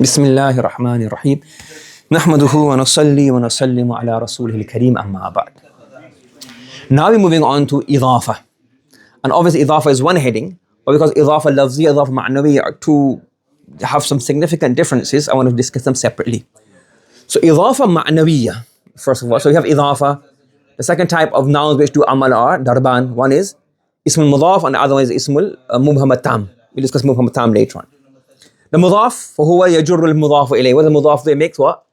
بسم الله الرحمن الرحيم نحمده ونصلي ونسلم على رسوله الكريم أما بعد. Now we're moving on to إضافة. And obviously إضافة is one heading, but because إضافة لفظية إضافة معنوية are two, have some significant differences, I want to discuss them separately. So إضافة معنوية, first of all, so we have إضافة. The second type of nouns which do amal are darban. One is اسم المضاف and the other one is اسم المبهم التام. We'll discuss مبهم التام later on. The مضاف فهو يجر المضاف إليه. What the مضاف there makes what?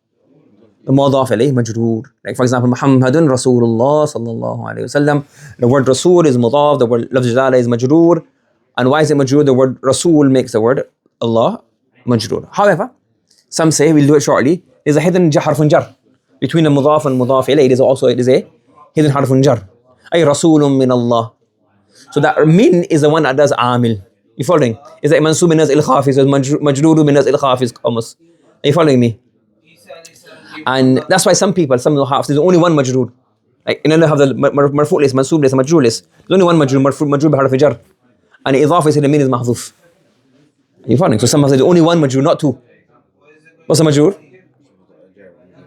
The مضاف إليه مجرور. Like for example, محمد رسول الله صلى الله عليه وسلم. The word رسول is مضاف. The word لفظ جلالة is مجرور. And why is it مجرور? The word رسول makes the word Allah مجرور. However, some say, we'll do it shortly, there's a hidden حرف جر between the مضاف and مضاف إليه. It is a hidden حرف جر. أي رسول من الله. So that min is the one that does عامل. You following? Is that mansub min naz'il khafis, majrur min naz'il khafis almost. Are you following me? And that's why some people, some of the halves, there's only one majrur. Like, you know, they have the marfu' list, mansub list, majrur list. There's only one majrur, majrur bi harf jar. And idafa is the min is mahdhuf. Are you following? So some say there's only one majrur, not two. What's the majrur?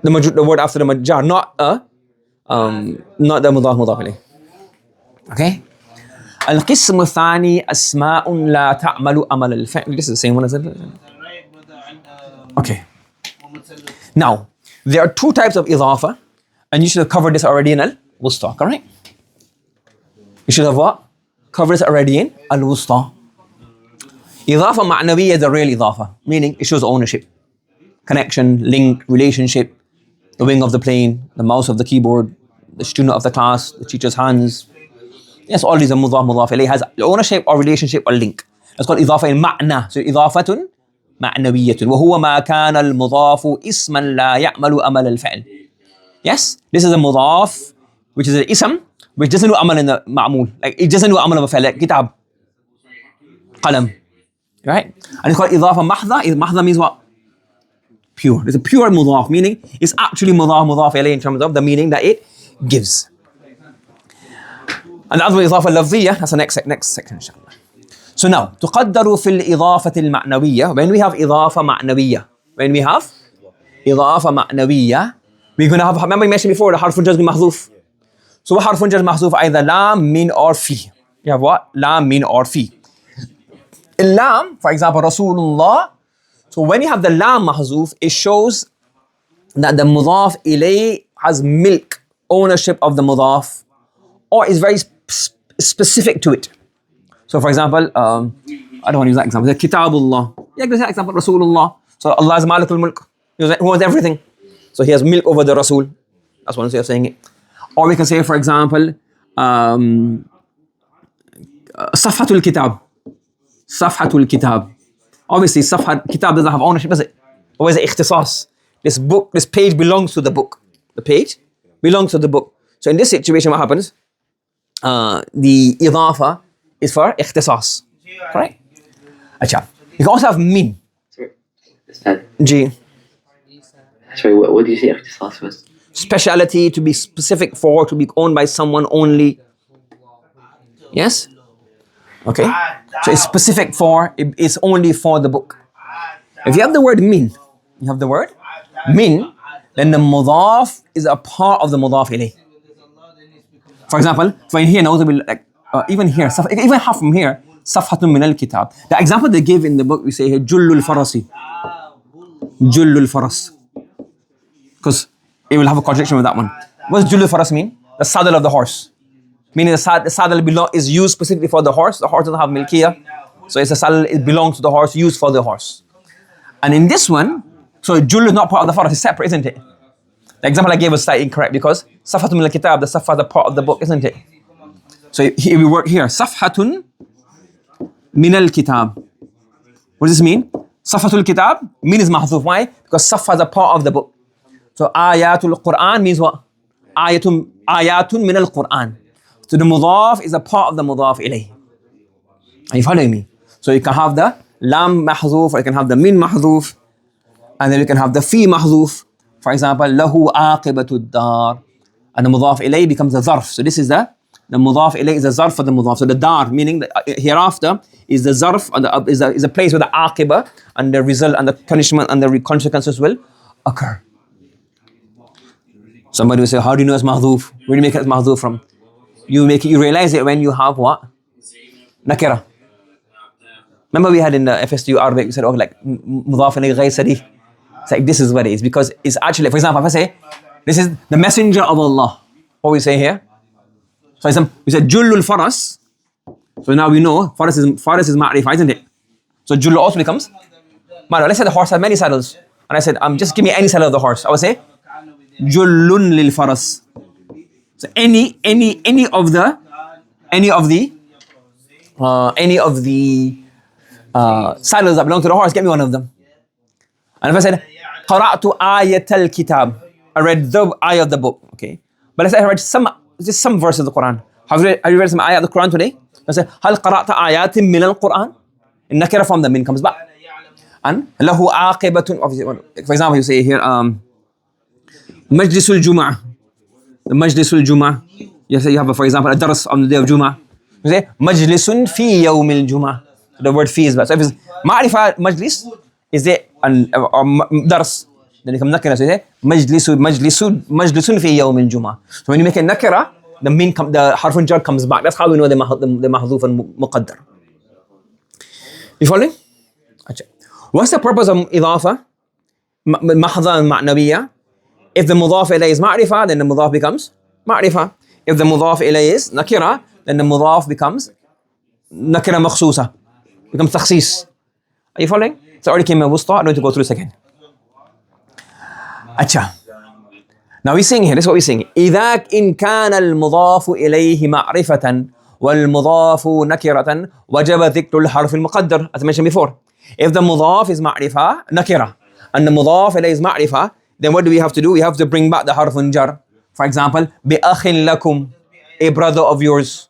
The majrur, the word after the jar, not the mudaf ilayh. Okay? القسم الثاني أسماء لا تعمل عمل الفعل. This is the same one as it. Okay. Now, there are two types of إضافة, and you should have covered this already in Al-Wusta, correct? You should have what? Covered this already in Al-Wusta. إضافة معنوية is the real إضافة, meaning it shows ownership, connection, link, relationship, the wing of the plane, the mouse of the keyboard, the student of the class, the teacher's hands. Yes, all these are مضاف إليه, has ownership or relationship or link. It's called إضافة معنى. So إضافة معنوية وهو ما كان المضاف اسما لا يعمل عمل الفعل. Yes, this is a مضاف which is an ism which doesn't do عمل in the معمول. Like it doesn't do عمل of a فعل. Like كتاب, قلم, right? And it's called إضافة محضة. محضة means what? Pure. It's a pure مضاف, meaning it's actually مضاف إليه in terms of the meaning that it gives. And the other one is إضافة لفظية. That's the next section inshallah. So now تقدر في الإضافة المعنوية. When we have إضافة معنوية, we're going to have, remember we mentioned before, the حرف الجر محذوف. So what حرف الجر محذوف? Either لام, min or في. You have what? لام, min or في. اللام, for example, Rasulullah. So when you have the لام محذوف, it shows that the مضاف إليه has milk, ownership of the مضاف, or is very specific to it. So for example, I don't want to use that example. The Kitabullah. Yeah, give that example. Rasulullah. So Allah is Malik al-Mulk. He owns everything. So he has milk over the Rasul. That's one way of saying it. Or we can say, for example, Safhatul Kitab. Safhatul Kitab. Obviously, Safhat Kitab doesn't have ownership, does it? Or is it ikhtisas? This book, this page belongs to the book. The page belongs to the book. So in this situation, what happens? The إضافة is for اختصاص, correct? Acha. You can also have min. Sorry. Sorry, what do you say اختصاص was? Speciality, to be specific for, to be owned by someone only. Yes? Okay. So it's specific for, it's only for the book. If you have the word min, then the mudaf is a part of the mudaf ilayh. For example, so in here, like, even here, even half from here, صفحة من الكتاب. The example they give in the book, we say here, جل الفرس. جل الفرس. Because it will have a contradiction with that one. What does جل الفرس mean? The saddle of the horse. Meaning the saddle is used specifically for the horse. The horse doesn't have milkiyah. So it's a saddle, it belongs to the horse, used for the horse. And in this one, so جل is not part of the faras, it's separate, isn't it? The example I gave was slightly incorrect because Safhatun min al-kitab, the Safha is a part of the book, isn't it? So here we work here. Safhatun min al-kitab. What does this mean? Safhatul kitab, min is mahdhuf. Why? Because Safha is a part of the book. So ayatul Quran means what? Ayatun min al-Quran. So the mudaf is a part of the mudaf ilayh. Are you following me? So you can have the lam mahdhuf, or you can have the min mahdhuf, and then you can have the fi mahdhuf. For example, له عاقبة الدار, and the mudaf ilayh becomes a zarf. So this is the the mudaf ilayh is the zarf for the mudaf. So the dar, meaning that hereafter, is the zarf, is a place where the aqiba and the result and the punishment and the consequences will occur. Somebody will say, how do you know it's mahdhuf? Where do you make it mahdhuf from? You realize it when you have what? Nakira. Remember we had in the FSU Arabic, we said, oh, like, mudaf ilayh ghayr sarih. It's like, this is what it is. Because it's actually, for example, if I say, this is the messenger of Allah. What we say here? So we said, jullul faras. So now we know, faras is ma'rifah, isn't it? So jullu also becomes ma'rifah. Let's say the horse has many saddles. And I said, just give me any saddle of the horse. I would say, jullun lil faras. So any of the saddles that belong to the horse, get me one of them. And if I said, qara'tu ayat al-kitab, I read the ayah of the book, okay? But let's say I read just some verse of the Quran. Have you read some ayah of the Quran today? I said, hal qara'ta ayatin min al-Quran? In nakira form, the min comes back. And lahu aqibatun, for example, you say here, majlisul jum'ah. The majlisul jum'ah. You have, for example, a dars on the day of Jum'ah. You say, majlisun fi yawmil jum'ah. The word fi is back. So if it's ma'rifah majlis, is it dars? Then it becomes nakira. So you say, majlisun fi yawmil jum'ah. So when you make a nakira, the harfun jar comes back. That's how we know the mahdhuf and muqaddar. You following? What's the purpose of idafa? Mahdha and ma'nawiyya. If the mudaf ilayh is ma'rifah, then the mudaf becomes ma'rifah. If the mudaf ilayh is nakira, then the mudaf becomes nakira makhsusa. Becomes takhsis. Are you following? So already came in wusta. I don't need to go through this again. Acha. Now we're saying here, this is what we're saying. إِذَا إِنْ كَانَ الْمُضَافُ إِلَيْهِ مَعْرِفَةً وَالْمُضَافُ نَكِرَةً وَجَبَ ذِكْرُ الْحَرْفِ الْمُقَدَّرِ. As I mentioned before. If the mudaf is ma'rifah, nakira, and the mudaf ilayh is ma'rifah, then what do we have to do? We have to bring back the harfun jar. For example, بِأَخٍ لَكُمْ, a brother of yours.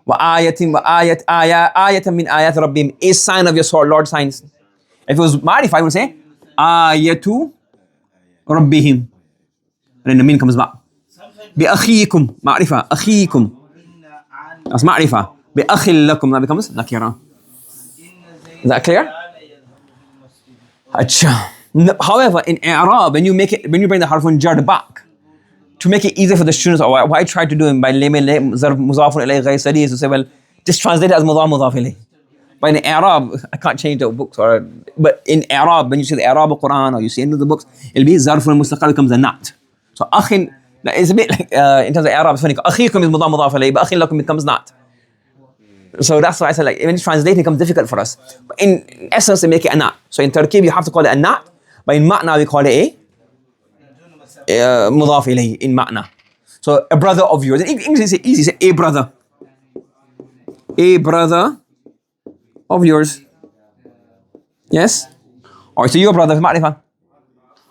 وَآيَةٍ مِّنْ آيَاتِ رَبِّهِمْ, a sign of your Lord's signs. If it was ma'rifah, I would say, آيَةُ رَبِّهِمْ. And then the min comes back. بِأَخِيكُمْ, ma'rifah, أَخِيكُمْ. That's ma'rifah. بِأَخٍ لَكُمْ, that becomes nakira. Is that clear? Achha. However, in i'rab, when you bring the harfun jar back, to make it easier for the students, or what I try to do by mudafun ilayh ghayr sarih is to say, well, just translate it as mudaf ilayh. But in i'rab, I can't change the books, but in i'rab, when you see the i'rab of Quran or you see any of the books, it'll be zarfun mustaqal becomes a nat. So akhin, it's a bit like in terms of i'rab, it's funny. Akhikum is mudaf ilayh, but akhin lakum becomes nat. So that's why I said, like, when translating becomes difficult for us. But in essence, they make it a nat. So in Turkey, you have to call it a nat. But in ma'na, we call it a mudaf ilayh in ma'na. So a brother of yours. In English, it's easy. Say a brother. A brother of yours. Yes? Or so your brother, ma'rifah.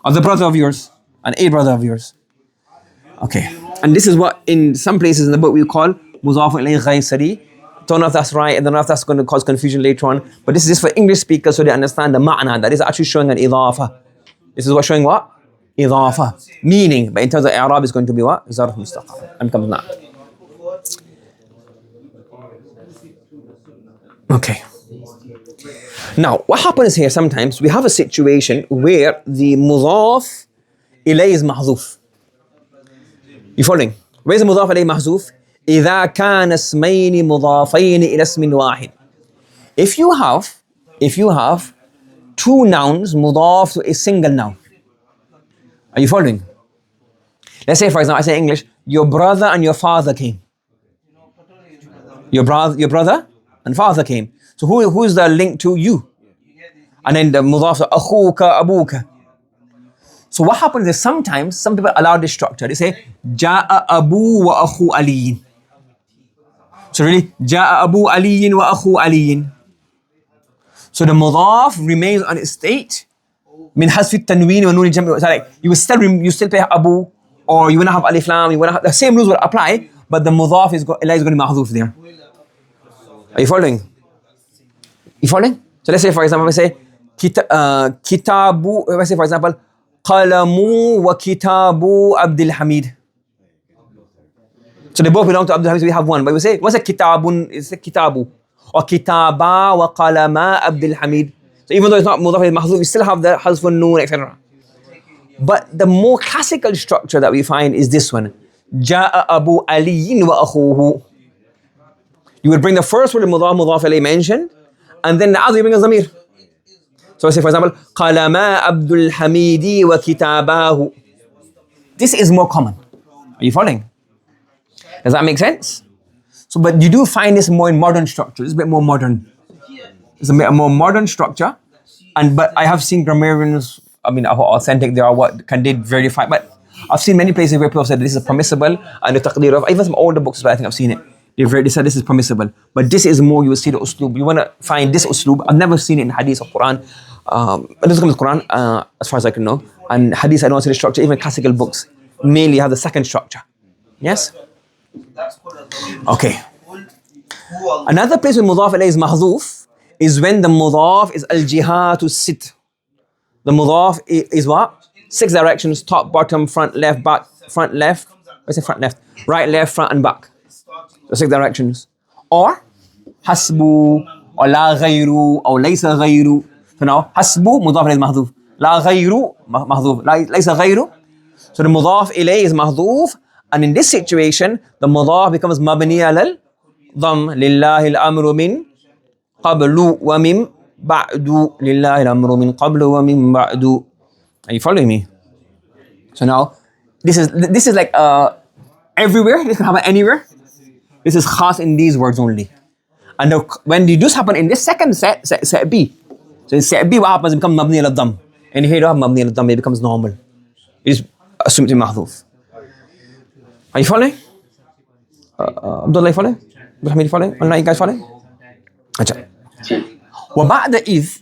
Or the brother of yours. And a brother of yours. Okay. And this is what in some places in the book we call mudaf ilayh ghayr sarih. Don't know if that's right, and don't know if that's going to cause confusion later on. But this is just for English speakers so they understand the ma'na. That is actually showing an idafa. This is what showing what? Idafa. Meaning, but in terms of i'rab, it's going to be what? Zarf mustaqal. And comes not. Okay. Now, what happens here sometimes, we have a situation where the mudaf ilayh is mahdhuf. You following? Where's the mudaf ilayh mahdhuf? إذا كان اسمين مضافين إلى اسم واحد. If you have two nouns mudaf to a single noun. Are you following? Let's say, for example, I say in English, your brother and your father came. Your brother and father came. So who's the link to you? And then the mudaf to akhuka abuka. So what happens is sometimes some people allow this structure. They say ja'a abu wa akhu aliyin. So really, ja'a abu aliyin wa akhu aliyin. So the mudaf remains on its state. Min hasfi tanween wa noon al-jam'i. So like you still play abu, or you will not have alif lam. You will not have, the same rules will apply, but the mudaf is going to be mahdhuf there. Are you following? You following? So let's say, for example, we say kitabu. Let's say, for example, qalamu wa kitabu Abdul Hamid. So they both belong to Abdul Hamid, so we have one. But we say, what's a kitabun? It's a kitabu. Or kitaba wa qalama Abdul Hamid. So even though it's not mudaf ilayhi mahzuf, we still have the hazfun noon, etc. But the more classical structure that we find is this one. Ja'a Abu Aliyin wa akhuhu. You would bring the first word mudaf ilayhi mentioned, and then the other you bring a zamir. So say for example, qalama Abdul Hamidi wa kitabahu. This is more common. Are you following? Does that make sense? So, but you do find this more in modern structure. It's a bit more modern. It's a bit more modern structure. But I have seen grammarians, I mean, how authentic they are, what can they verify. But I've seen many places where people said this is permissible, and the taqdeer of, even some older books, but I think I've seen it. They said this is permissible. But this is more, you will see the uslub. You want to find this uslub. I've never seen it in hadith or Quran. It doesn't come with Quran, as far as I can know. And hadith, I don't see the structure. Even classical books mainly have the second structure. Yes? Okay. Another place where mudaf ilayhi is mahzuf is when the mudaf is al-jihatu sit. The mudaf is what? 6 directions: top, bottom, front, left, back, front, left. What's it? Front, left, right, left, front, and back. The 6 directions. Or hasbu, or la ghayru, or laysa ghayru. So now hasbu mudaf ilayhi is mahzuf. La ghayru mahzuf. Laysa ghayru. So the mudaf ilayhi is mahzuf. And in this situation, the mudaf becomes mabni alal dham. Lillahi al-amru min qablu wa min ba'du. Lillahi al-amru min qablu wa min ba'du. Are you following me? So now, this is like everywhere. This can happen anywhere. This is khas in these words only. And when this happen in this second set B. So in set B, what happens? It becomes mabni al-dham. And here you have mabni al-dham. It becomes normal. It is assumed to be mahdhuf. Are you following? Abdullah, you following? Abdul Hamid, you following? Allah, you guys following? Acha. وَبَعْدَ إِذْ.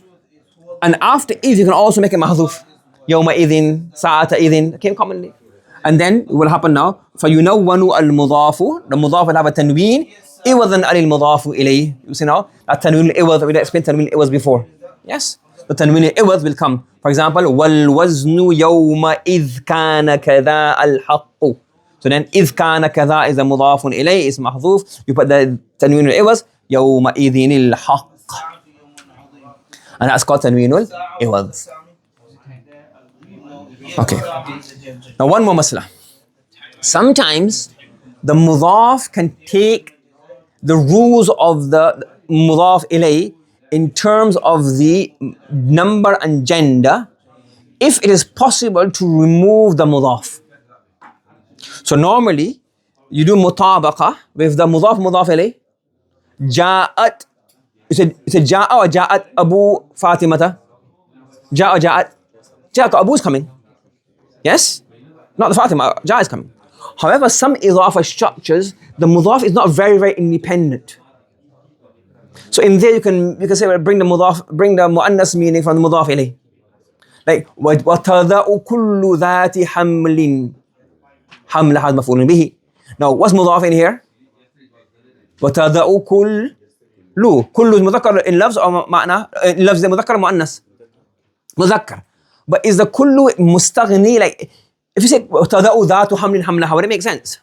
And after إِذْ, you can also make it mahdhuf. يَوْمَ إِذٍ, سَاعَةَ إِذٍ. Came commonly. And then it will happen now. فَيُنَوَّنُ الْمُضَافُ. The mudaf will have a tanween. إِوَذًا عَلِ الْمُضَافُ إِلَيْهِ. You see now? That tanween al-iwad, we explained tanween al-iwad before. Yes? The tanween al-iwad will come. For example, وَالْوَزْنُ يَوْمَ إِذْ كَانَ كَذَا الْحَقُّ. So then, إِذْ كَانَ كَذَا is the mudafun ilayh, is mahdhuf. You put the tanween al-iwaz, يَوْمَ إِذٍ الْحَقِّ. And that's called tanween al-iwaz. Okay. Now one more masla. Sometimes, the mudaf can take the rules of the mudaf ilayh in terms of the number and gender, if it is possible to remove the mudaf. So normally, you do mutabaqa with the mudaf ilayh. Ja'at. You said ja'a or ja'at Abu Fatimata? Ja'a or ja'at? Ja'a, Abu is coming. Yes? Not the Fatima, ja'a is coming. However, some idafa structures, the mudaf is not very, very independent. So in there you can say, well, bring the mu'annas meaning from the mudaf ilayh. Like, وَتَضَعُ كُلُّ ذَاتِ حَمْلٍ. حمل has مفعول به. Now, what's mudaf in here? وَتَضَعُ كُلُّ. كُلُّ is مذكر in lafz or معنى. In lafz is مذكر مؤنث. مذكر. But is the kullu mustaghni? Like, if you say تَضَعُ ذَاتُ حَمْلٍ حَمْلَهَا, would it make sense?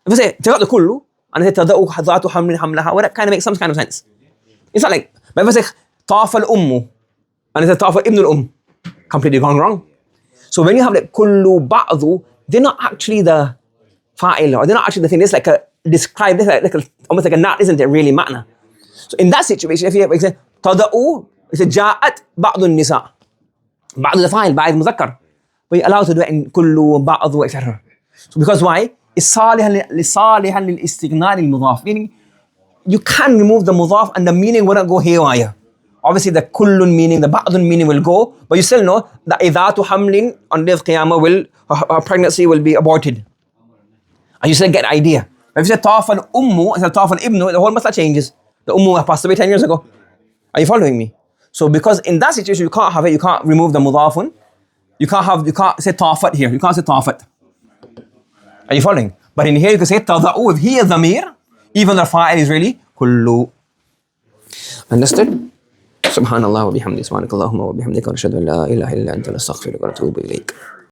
If you say تَضَعُ the kullu and I say تَضَعُ ذَاتُ حَمْلٍ حَمْلَهَا, would that kind of make some kind of sense? It's not like, but if I say طَافَ الْأُمُّ and I say طَافَ ابن الأم, completely gone wrong. So when you have like kullu ba'du, they're not actually the fa'il, or they're not actually the thing. It's like a describe, this like almost like a nat, isn't it? Really, ma'na. So in that situation, if you say tada'u, you say ja'at ba'du nisa. Ba'du the fa'il, ba'id muzakkar. But you're allowed to do it in kullu, ba'du, etc. So because why? It's salihan lil-istighna lil-mudaf. Meaning, you can remove the mudaf and the meaning wouldn't go haywire. Obviously, the kullun meaning, the ba'dun meaning will go, but you still know that idhatu hamlin on the day of qiyamah her pregnancy will be aborted. And you still get the idea. But if you say taf al-ummu instead of taf al-ibnu, the whole masala changes. The ummu passed away 10 years ago. Are you following me? So because in that situation, you can't have it, you can't remove the mudafun. You can't say tafat here. You can't say tafat. Are you following? But in here, you can say tada'u. If he is dhamir, even the fa'il is really kullu. Understood? سبحان الله وبحمده سبحانك اللهم وبحمدك ونشهد أن لا إله إلا أنت نستغفرك ونتوب إليك.